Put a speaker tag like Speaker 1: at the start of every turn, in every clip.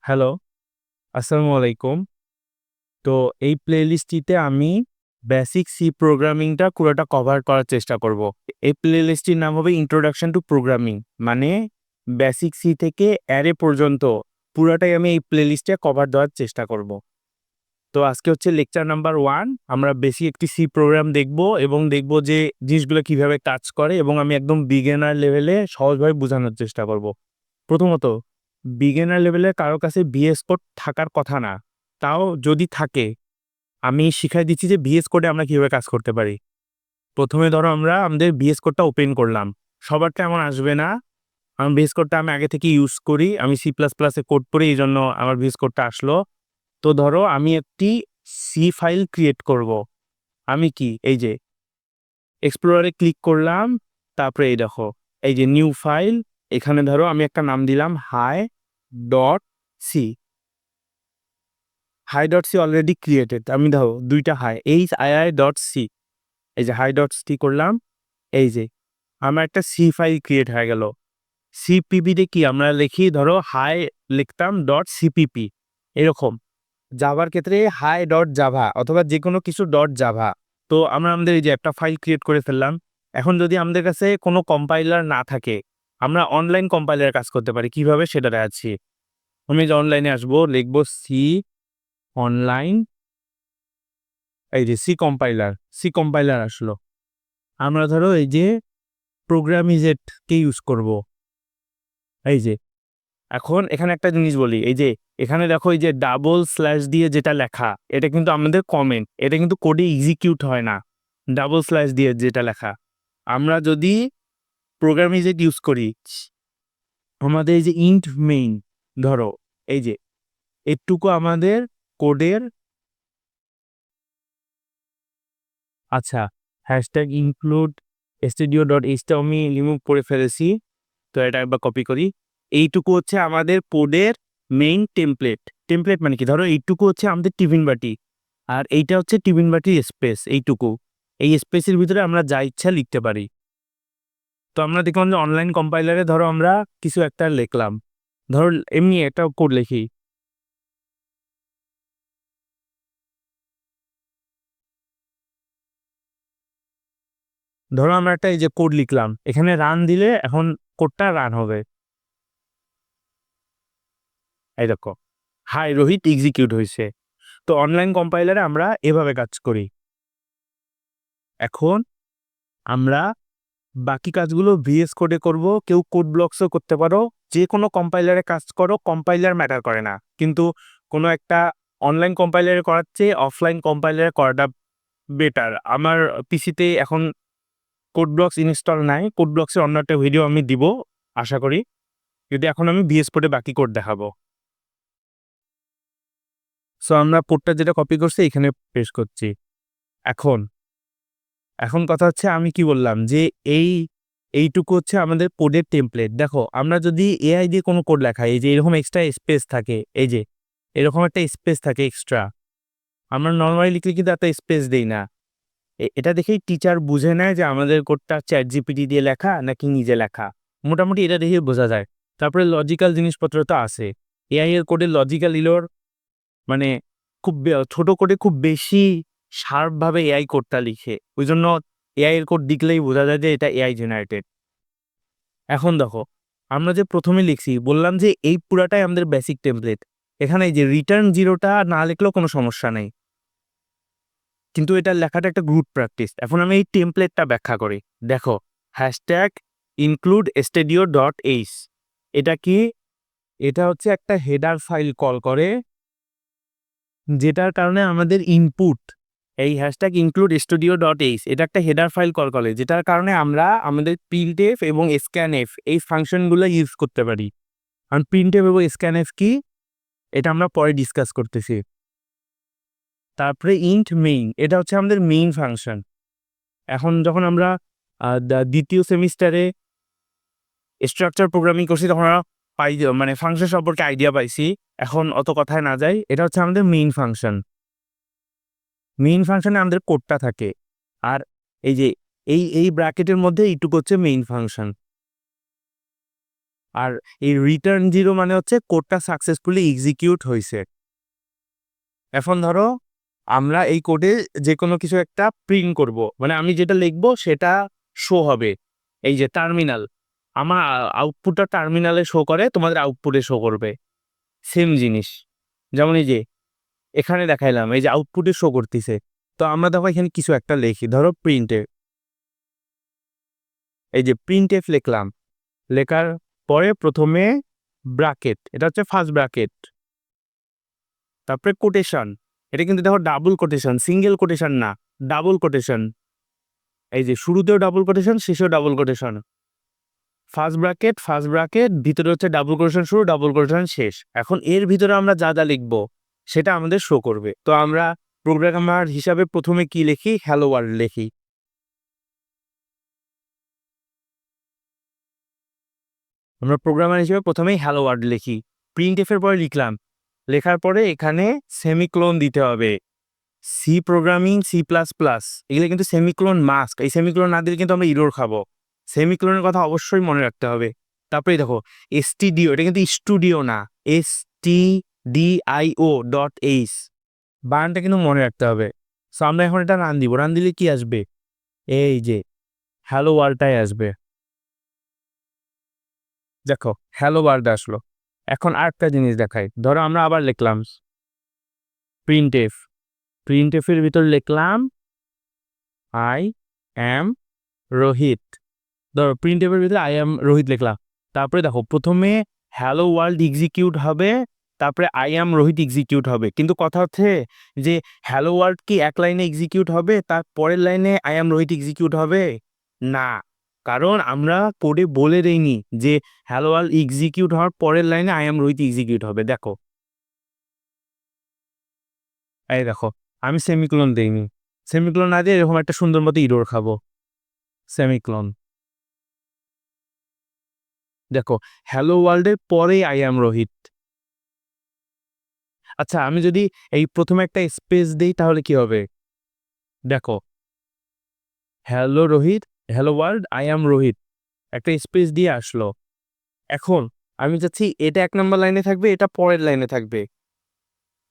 Speaker 1: Hello, আসসালামু আলাইকুম। তো এই প্লেলিস্টটিতে আমি বেসিক সি প্রোগ্রামিংটা পুরোটা কভার করার চেষ্টা করব। এই প্লেলিস্টটির নাম হবে ইন্ট্রোডাকশন টু প্রোগ্রামিং। মানে বেসিক সি থেকে অ্যারে পর্যন্ত পুরাটাই আমি এই প্লেলিস্টে কভার দেওয়ার চেষ্টা করব। তো আজকে হচ্ছে লেকচার নাম্বার 1। আমরা বেসিক একটি সি প্রোগ্রাম দেখব এবং দেখব যে জিনিসগুলো কিভাবে কাজ করে এবং আমি একদম বিগিনার লেভেলে সহজভাবে বোঝানোর চেষ্টা করব। প্রথমত, বিগিনার লেভেলে কারো কাছে ভিএস কোড থাকার কথা না। তাও যদি থাকে, আমি শিখাই দিচ্ছি যে ভিএস কোডে আমরা কিভাবে কাজ করতে পারি। প্রথমে ধরো আমরা আমাদের ভিএস কোডটা ওপেন করলাম। সবারটা এমন আসবে না। আমার ভিএস কোডটা আমি আগে থেকে ইউজ করি। আমি সি প্লাস প্লাসে কোড পড়ি, এইজন্য আমার ভিএস কোডটা আসলো। তো ধরো আমি একটি সি ফাইল ক্রিয়েট করব। আমি কি এই যে এক্সপ্লোরারে ক্লিক করলাম, তারপরে এই দেখো এই যে নিউ ফাইল। এখানে ধরো আমি একটা নাম দিলাম hi dot c. Hi dot c already created. আমি দেখো দুইটা হাই HII.c। এই যে হাই ডট সি করলাম, এই যে আমার একটা সি ফাইল ক্রিয়েট হয়ে গেল। সিপিপিতে কি আমরা লিখি, ধরো হাই লিখতাম ডট সিপিপি এরকম। জাভার ক্ষেত্রে হাই ডট জাভা অথবা যে কোনো কিছু ডট জাভা। তো আমরা আমাদের এই যে একটা ফাইল ক্রিয়েট করে ফেললাম। এখন যদি আমাদের কাছে কোনো কম্পাইলার না থাকে, আমরা অনলাইন কম্পাইলার কাজ করতে পারি। কিভাবে সেটা দেখাচ্ছি। আমি যে অনলাইনে আসবো, লিখবো সি অনলাইন, এই যে সি কম্পাইলার আসলো। আমরা ধরো এই যে প্রোগ্রামিজেট কে ইউজ করব। এই যে এখন এখানে একটা জিনিস বলি, এই যে এখানে দেখো এই যে ডাবল স্ল্যাশ দিয়ে যেটা লেখা, এটা কিন্তু আমাদের কমেন্ট, এটা কিন্তু কোডে এক্সিকিউট হয় না। ডাবল স্ল্যাশ দিয়ে যেটা লেখা, আমরা যদি প্রোগ্রামিজেট ইউজ করি, আমাদের এই যে ইন্ট মেইন, ধরো এই যে এটুকু আমাদের কোডের, আচ্ছা হ্যাশট্যাগ ইনক্লুড studio.h আমি রিমুভ করে ফেলেছি। তো এটা একবার কপি করি। এইটুকু হচ্ছে আমাদের কোডের মেইন টেমপ্লেট। টেমপ্লেট মানে কি, ধরো এইটুকু হচ্ছে আমাদের টিফিন বাটি, আর এইটা হচ্ছে টিফিন বাটির স্পেস। এইটুকু, এই স্পেসের ভিতরে আমরা যা ইচ্ছা লিখতে পারি। তো আমরা দেখলাম যে অনলাইন কম্পাইলারে ধরো আমরা কিছু একটা লিখলাম, ধরো এমনি একটা কোড লিখি। ধরো আমরা একটা এই যে কোড লিখলাম, এখানে রান দিলে এখন কোডটা রান হবে। এই দেখো হাই রোহিত এক্সিকিউট হয়েছে। তো অনলাইন কম্পাইলারে আমরা এভাবে কাজ করি। এখন আমরা বাকি কাজগুলো ভিএস কোডে করব। কেউ কোড ব্লকসও করতে পারো, যে কোনো কম্পাইলারে কাজ করো, কম্পাইলার ম্যাটার করে না। কিন্তু কোনো একটা অনলাইন কম্পাইলারে করার চেয়ে অফলাইন কম্পাইলারে করাটা বেটার। আমার পিসিতে এখন কোড ব্লকস ইনস্টল নাই। কোড ব্লকসের অন্য একটা ভিডিও আমি দিব আশা করি, যদি এখন আমি ভিএস কোডে বাকি কোড দেখাবো। সো আমরা কোডটা যেটা কপি করছি এখানে পেস্ট করছি। এখন এখন কথা হচ্ছে আমি কি বললাম যে এইটুকু হচ্ছে আমাদের কোডের টেমপ্লেট। দেখো আমরা যদি এআই দিয়ে কোনো কোড লেখাই, এই যে এরকম এক্সট্রা স্পেস থাকে, এই যে এরকম একটা স্পেস থাকে এক্সট্রা। আমরা নর্মালি লিখলে কিন্তু একটা স্পেস দেই না। এটা দেখেই টিচার বুঝে নেয় যে আমাদের কোডটা চ্যাট জিপিটি দিয়ে লেখা নাকি নিজে লেখা। মোটামুটি এটা দেখেই বোঝা যায়। তারপরে লজিক্যাল জিনিসপত্র তো আছে। এআই এর কোডে লজিক্যাল ইলোর মানে খুব ছোট কোডে খুব বেশি শার্পভাবে এআই কোডটা লিখে, ওই জন্য এআই এর কোড দেখলেই বোঝা যায় যে এটা এআই জেনারেটেড। এখন দেখো আমরা যে প্রথমে লিখছি, বললাম যে এই পুরাটাই আমাদের বেসিক টেমপ্লেট। এখানে এই যে রিটার্ন জিরোটা না লিখলেও কোনো সমস্যা নেই, কিন্তু এটা লেখাটা একটা গুড প্র্যাকটিস। এখন আমি এই টেমপ্লেটটা ব্যাখ্যা করি। দেখো হ্যাশট্যাগ ইনক্লুড studio.h, এটা কি? এটা হচ্ছে একটা হেডার ফাইল কল করে, যেটার কারণে আমাদের ইনপুট, এই হ্যাশট্যাগ ইনক্লুড studio.h, এটা একটা হেডার ফাইল কল করে, যেটার কারণে আমরা আমাদের প্রিন্টএফ এবং স্ক্যানএফ এই ফাংশনগুলো ইউজ করতে পারি। আর প্রিন্টএফ এবং স্ক্যানএফ কি, এটা আমরা পরে ডিসকাস করতেছি। তারপরে ইন্ট মেইন, এটা হচ্ছে আমাদের মেইন ফাংশন। এখন যখন আমরা দ্বিতীয় সেমিস্টারে স্ট্রাকচার প্রোগ্রামিং করছি, তখন আমরা মানে ফাংশন সম্পর্কে আইডিয়া পাইছি। এখন অত কথায় না যাই, এটা হচ্ছে আমাদের মেইন ফাংশন। মেইন ফাংশনে আমাদের কোডটা থাকে, আর এই যে এই ব্র্যাকেটের মধ্যে এইটুকু হচ্ছে মেইন ফাংশন। আর এই রিটার্ন 0 মানে হচ্ছে কোডটা সাকসেসফুলি এক্সিকিউট হয়েছে। এখন ধরো আমরা এই কোডে যে কোনো কিছু একটা প্রিন্ট করব, মানে আমি যেটা লিখবো সেটা শো হবে। এই যে টার্মিনাল, আমার আউটপুটটা টার্মিনালে শো করে, তোমাদের আউটপুটে শো করবে সেম জিনিস। যেমন এই যে এখানে দেখাইলাম, এই যে আউটপুটে শো করতেছে। তো আমরা দেখো এখানে কিছু একটা লিখি, ধরো প্রিন্টে, এই যে প্রিন্টএফ লিখলাম, লেখার পরে প্রথমে ব্র্যাকেট, এটা হচ্ছে ফার্স্ট ব্র্যাকেট, তারপরে কোটেশন, এটা কিন্তু দেখো ডাবল কোটেশন, সিঙ্গেল কোটেশন না, ডাবল কোটেশন। এই যে শুরুতেও ডাবল কোটেশন, শেষেও ডাবল কোটেশন। ফার্স্ট ব্র্যাকেট, ভিতরে হচ্ছে ডাবল কোটেশন শুরু, ডাবল কোটেশন শেষ। এখন এর ভিতরে আমরা যা যা লিখবো সেটা আমাদের শো করবে। তো আমরা প্রোগ্রামার হিসাবে প্রথমে কি লিখি, হ্যালো ওয়ার্ল্ড লিখি। আমরা প্রোগ্রামার হিসেবে প্রথমেই হ্যালো ওয়ার্ল্ড লিখি, প্রিন্টএফ এর পরে লিখলাম, লেখার পরে এখানে সেমিক্লোন দিতে হবে। সি প্রোগ্রামিং, C++, এগুলো কিন্তু সেমিক্লোন মাস্ক, এই সেমিক্লোন না দিলে কিন্তু আমরা ইরর খাবো। সেমিক্লোনের কথা অবশ্যই মনে রাখতে হবে। তারপরে দেখো stdio, এটা কিন্তু স্টুডিও না, stdio.h, বানানটা কিন্তু মনে রাখতে হবে। সো আমরা এখন এটা রান দিব, রান দিলে কি আসবে, এই যে হ্যালো ওয়ার্ল্ডটাই আসবে। দেখো হ্যালো ওয়ার্ল্ড আসলো। এখন আরেকটা জিনিস দেখাই, ধরো আমরা আবার লিখলাম প্রিন্টএফের ভিতর লিখলাম আই অ্যাম রোহিত। ধরো প্রিন্টএফের ভিতরে আই অ্যাম রোহিত লিখলাম, তারপরে দেখো প্রথমে হ্যালো ওয়ার্ল্ড এক্সিকিউট হবে, তারপরে আই অ্যাম রোহিত এক্সিকিউট হবে। কিন্তু কথা হচ্ছে যে হ্যালো ওয়ার্ল্ড কি এক লাইনে এক্সিকিউট হবে, তার পরের লাইনে আই অ্যাম রোহিত এক্সিকিউট হবে না, কারণ আমরা কোডে বলে দেইনি যে হ্যালো ওয়ার্ল্ড এক্সিকিউট হওয়ার পরের লাইনে আই অ্যাম রোহিত এক্সিকিউট হবে। দেখো এই দেখো আমি সেমিক্লোন দেইনি, সেমিক্লোন না দিয়ে এরকম একটা সুন্দর মতো ইরর খাবো, সেমিক্লোন। দেখো হ্যালো ওয়ার্ল্ডের পরে আই অ্যাম রোহিত। আচ্ছা আমি যদি এই প্রথমে একটা স্পেস দেই তাহলে কি হবে, দেখো hello Rohit, hello world, I am Rohit, একটা স্পেস দিয়ে আসলো। এখন আমি চাচ্ছি এটা 1 নম্বর লাইনে থাকবে, এটা পরের লাইনে থাকবে।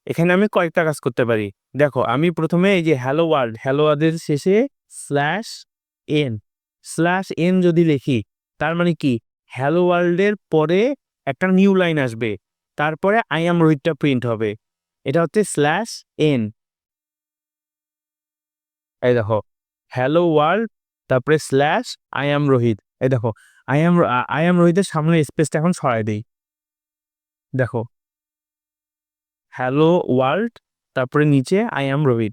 Speaker 1: এখানে আমি কয়েকটা কাজ করতে পারি। দেখো আমি প্রথমে এই যে হ্যালো ওয়ার্ল্ড, হ্যালো ওয়ার্ল্ডের শেষে স্ল্যাশ এন যদি লিখি, তার মানে কি হ্যালো ওয়ার্ল্ডের পরে একটা নিউ লাইন আসবে, তারপরে আই অ্যাম রোহিতটা প্রিন্ট হবে। এটা হচ্ছে /n। এই দেখো হ্যালো ওয়ার্ল্ড, তারপরে আই অ্যাম রোহিত। এই দেখো আই অ্যাম রোহিতের সামনে স্পেসটা এখন সরাই দেই। দেখো হ্যালো ওয়ার্ল্ড, তারপরে নিচে আই অ্যাম রোহিত।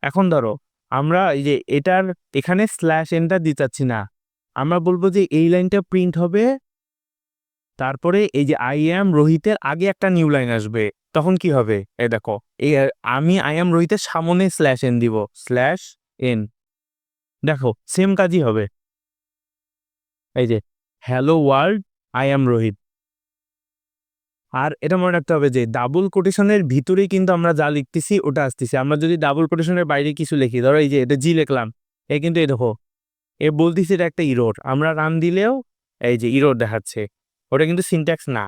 Speaker 1: এখন ধরো আমরা এই যে এটার এখানে /nটা দিতে চাচ্ছি না, আমরা বলবো যে এই লাইনটা প্রিন্ট হবে, তারপরে এই যে আই অ্যাম রোহিতের আগে একটা নিউ লাইন আসবে, তখন কি হবে, এই দেখো এই আমি আই অ্যাম রোহিতের সামনে /n দিব, /n। দেখো সেম কাজই হবে। এই যে hello world, I am Rohit. আর এটা মনে রাখতে হবে যে ডাবল কোটেশনের ভিতরেই কিন্তু আমরা যা লিখতেছি ওটা আসতেছি। আমরা যদি ডাবল কোটেশনের বাইরে কিছু লিখি, ধরো এই যে এটা জি লিখলাম, কিন্তু এই দেখো এ বলতেছি এটা একটা ইরোর, আমরা রান দিলেও এই যে ইরোর দেখাচ্ছে, ওটা কিন্তু সিনট্যাক্স না।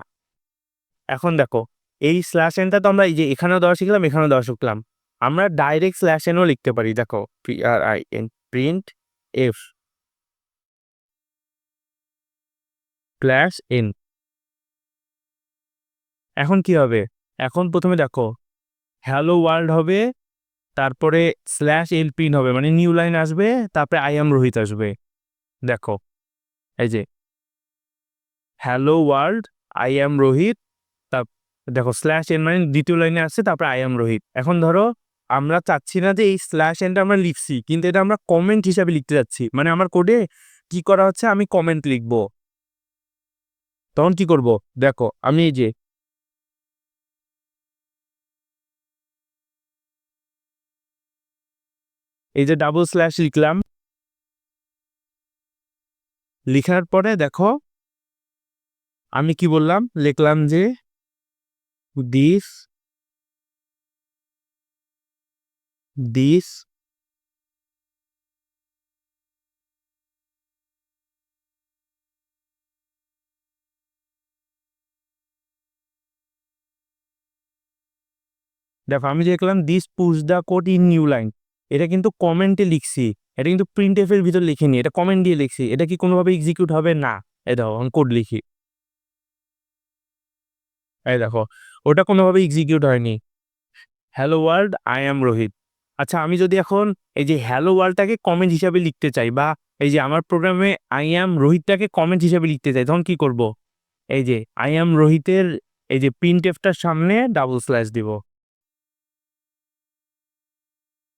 Speaker 1: এখন দেখো এই /nটা তো আমরা এই যে এখানেও দেওয়া শিখলাম, এখানেও দেওয়া শিখলাম, আমরা ডাইরেক্ট /nও লিখতে পারি। দেখো প্রিন্ট এফ /n। এখন কি হবে, এখন প্রথমে দেখো হ্যালো ওয়ার্ল্ড হবে, তারপরে /n প্রিন্ট হবে, মানে নিউ লাইন আসবে, তারপরে আই অ্যাম রোহিত আসবে। দেখো এই যে hello world, I am Rohit, তার দেখো /n মানে দ্বিতীয় লাইনে আসছে, তারপরে আই অ্যাম রোহিত। এখন ধরো আমরা চাচ্ছি না যে এই /nটা আমরা লিখছি, কিন্তু এটা আমরা কমেন্ট হিসাবে লিখতে যাচ্ছি, মানে আমার কোডে কি করা হচ্ছে, আমি কমেন্ট লিখবো। তখন কি করব, দেখো আমি এই যে ডাবল স্ল্যাশ লিখলাম, লিখার পরে দেখো আমি কি বললাম, লিখলাম যে দিস দিস দেখো আমি যে লিখলাম this push the code in new line, এটা কিন্তু কমেন্টে লিখছি, এটা কিন্তু প্রিন্ট এফ এর ভিতর লিখিনি, এটা কমেন্ট দিয়ে লিখছি, এটা কি কোনোভাবে এক্সিকিউট হবে না। এই দেখো আমি কোড লিখি, এই দেখো ওটা কোনোভাবে এক্সিকিউট হয়নি। Hello world I am Rohit. আচ্ছা আমি যদি এখন এই যে হ্যালো ওয়ার্ল্ডটাকে কমেন্ট হিসাবে লিখতে চাই, বা এই যে আমার প্রোগ্রামে আই অ্যাম রোহিতটাকে কমেন্ট হিসাবে লিখতে চাই, তখন কি করব? এই যে আই অ্যাম রোহিতের এই যে প্রিন্ট এফটার সামনে ডাবল স্ল্যাশ দিব,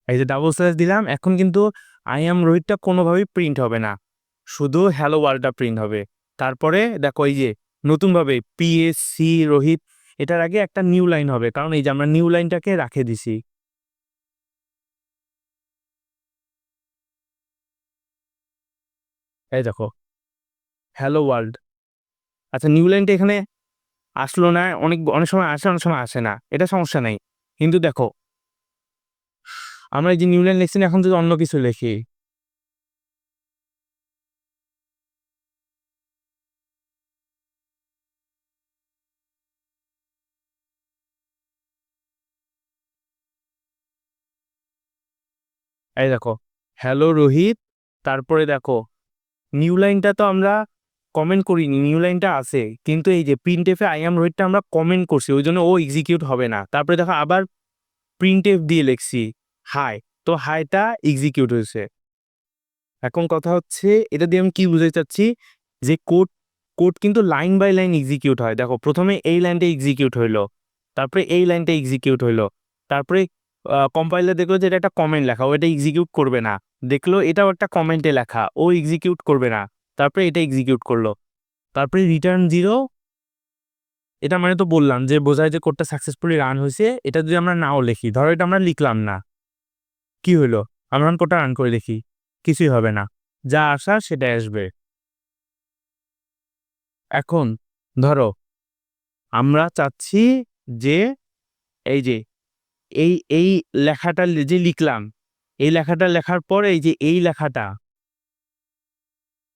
Speaker 1: এই যে ডাবল স্ল্যাশ দিলাম। এখন কিন্তু আই অ্যাম রোহিতটা কোনোভাবেই প্রিন্ট হবে না, শুধু হ্যালো ওয়ার্ল্ডটা প্রিন্ট হবে। তারপরে দেখো এই যে নতুনভাবে পিএসসি রোহিত, এটার আগে একটা নিউ লাইন হবে, কারণ এই যে আমরা নিউ লাইনটাকে রাখে দিছি। এই দেখো হ্যালো ওয়ার্ল্ড। আচ্ছা নিউ লাইনটা এখানে আসলো না, অনেক অনেক সময় আসে অনেক সময় আসে না, এটা সমস্যা নাই। কিন্তু দেখো আমরা এই যে নিউ লাইন লিখছি না, এখন যদি অন্য কিছু লিখি, এই দেখো হ্যালো রোহিত, তারপরে দেখো নিউ লাইনটা তো আমরা কমেন্ট করিনি, নিউ লাইনটা আছে, কিন্তু এই যে প্রিন্ট এফে আই অ্যাম রোহিতটা আমরা কমেন্ট করছি, ওই জন্য ও এক্সিকিউট হবে না। তারপরে দেখো আবার প্রিন্ট এফ দিয়ে লিখছি হাই, তো হাইটা এক্সিকিউট হয়েছে। এখন কথা হচ্ছে এটা দিয়ে আমি কি বুঝাতে চাচ্ছি, যে কোড কোড কিন্তু লাইন বাই লাইন এক্সিকিউট হয়। দেখো প্রথমে এই লাইনটা এক্সিকিউট হইলো, তারপরে এই লাইনটা এক্সিকিউট হইলো, তারপরে কম্পাইলার দেখলো যে এটা একটা কমেন্ট লেখা, ও এটা এক্সিকিউট করবে না, দেখলো এটাও একটা কমেন্টে লেখা, ও এক্সিকিউট করবে না, তারপরে এটা এক্সিকিউট করলো, তারপরে রিটার্ন 0। এটা মানে তো বললাম যে বোঝায় যে কোডটা সাকসেসফুলি রান হয়েছে। এটা যদি আমরা নাও লিখি, ধরো এটা আমরা লিখলাম না, কি হইলো? আমরা কোডটা রান করে দেখি, কিছুই হবে না, যা আসা সেটাই আসবে। এখন ধরো আমরা চাচ্ছি যে এই যে এই লেখাটা যে লিখলাম, এই লেখাটা লেখার পর এই যে এই লেখাটা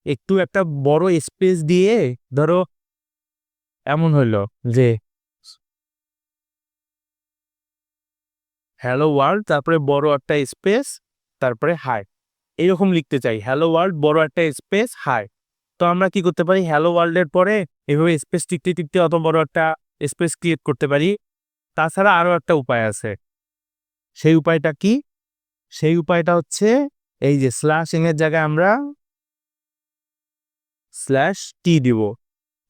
Speaker 1: একটু একটা বড় স্পেস দিয়ে, ধরো এমন হইলো যে হ্যালো ওয়ার্ল্ড, তারপরে বড় একটা স্পেস, তারপরে হাই, এইরকম লিখতে চাই, হ্যালো ওয়ার্ল্ড বড় একটা স্পেস হাই। তো আমরা কি করতে পারি, হ্যালো ওয়ার্ল্ডের পরে এভাবে স্পেস টিকতে টিকতে অত বড় একটা স্পেস ক্রিয়েট করতে পারি। তাছাড়া আরো একটা উপায় আছে, সেই উপায়টা কি? সেই উপায়টা হচ্ছে এই যে স্ল্যাশ ইন এর জায়গায় আমরা স্ল্যাশ টি দিব।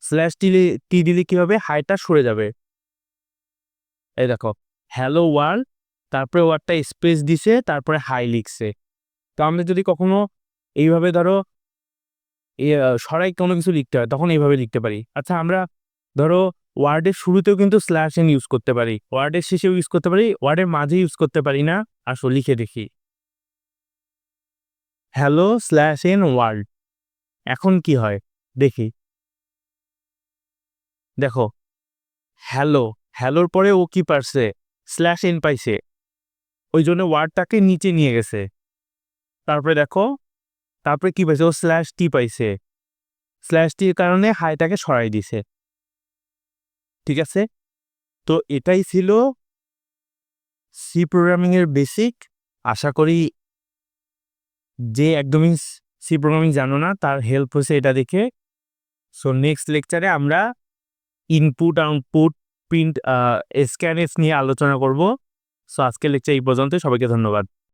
Speaker 1: স্ল্যাশ টি দিলে কি হবে, হাইটা সরে যাবে। এই দেখো হ্যালো ওয়ার্ল্ড, তারপরে ওয়ার্ডটা স্পেস দিছে, তারপরে হাই লিখছে। তো আমরা যদি কখনো এইভাবে ধরো সরাই কোনো কিছু লিখতে হয়, তখন এইভাবে লিখতে পারি। আচ্ছা আমরা ধরো ওয়ার্ডের শুরুতেও কিন্তু স্ল্যাশ এন ইউজ করতে পারি, ওয়ার্ডের শেষেও ইউজ করতে পারি, ওয়ার্ডের মাঝে ইউজ করতে পারি না। আসো লিখে দেখি, হ্যালো স্ল্যাশ এন ওয়ার্ল্ড, এখন কি হয় দেখি। দেখো হ্যালো, হ্যালোর পরে ও কি পারছে, স্ল্যাশ এন পাইছে, ওই জন্য ওয়ার্ডটাকে নিচে নিয়ে গেছে। তারপরে দেখো তারপরে কি পাইছে, ও স্ল্যাশ টি পাইছে, স্ল্যাশ টির কারণে হাইটাকে সরাই দিছে। ঠিক আছে, তো এটাই ছিল সি প্রোগ্রামিং এর বেসিক। আশা করি যে একদমই সি প্রোগ্রামিং জানো না তার হেল্প হয়েছে এটা দেখে। সো নেক্সট লেকচারে আমরা ইনপুট আউটপুট প্রিন্ট স্ক্যানএফ নিয়ে আলোচনা করব। সো আজকের লেকচার এই পর্যন্ত, সবাইকে ধন্যবাদ।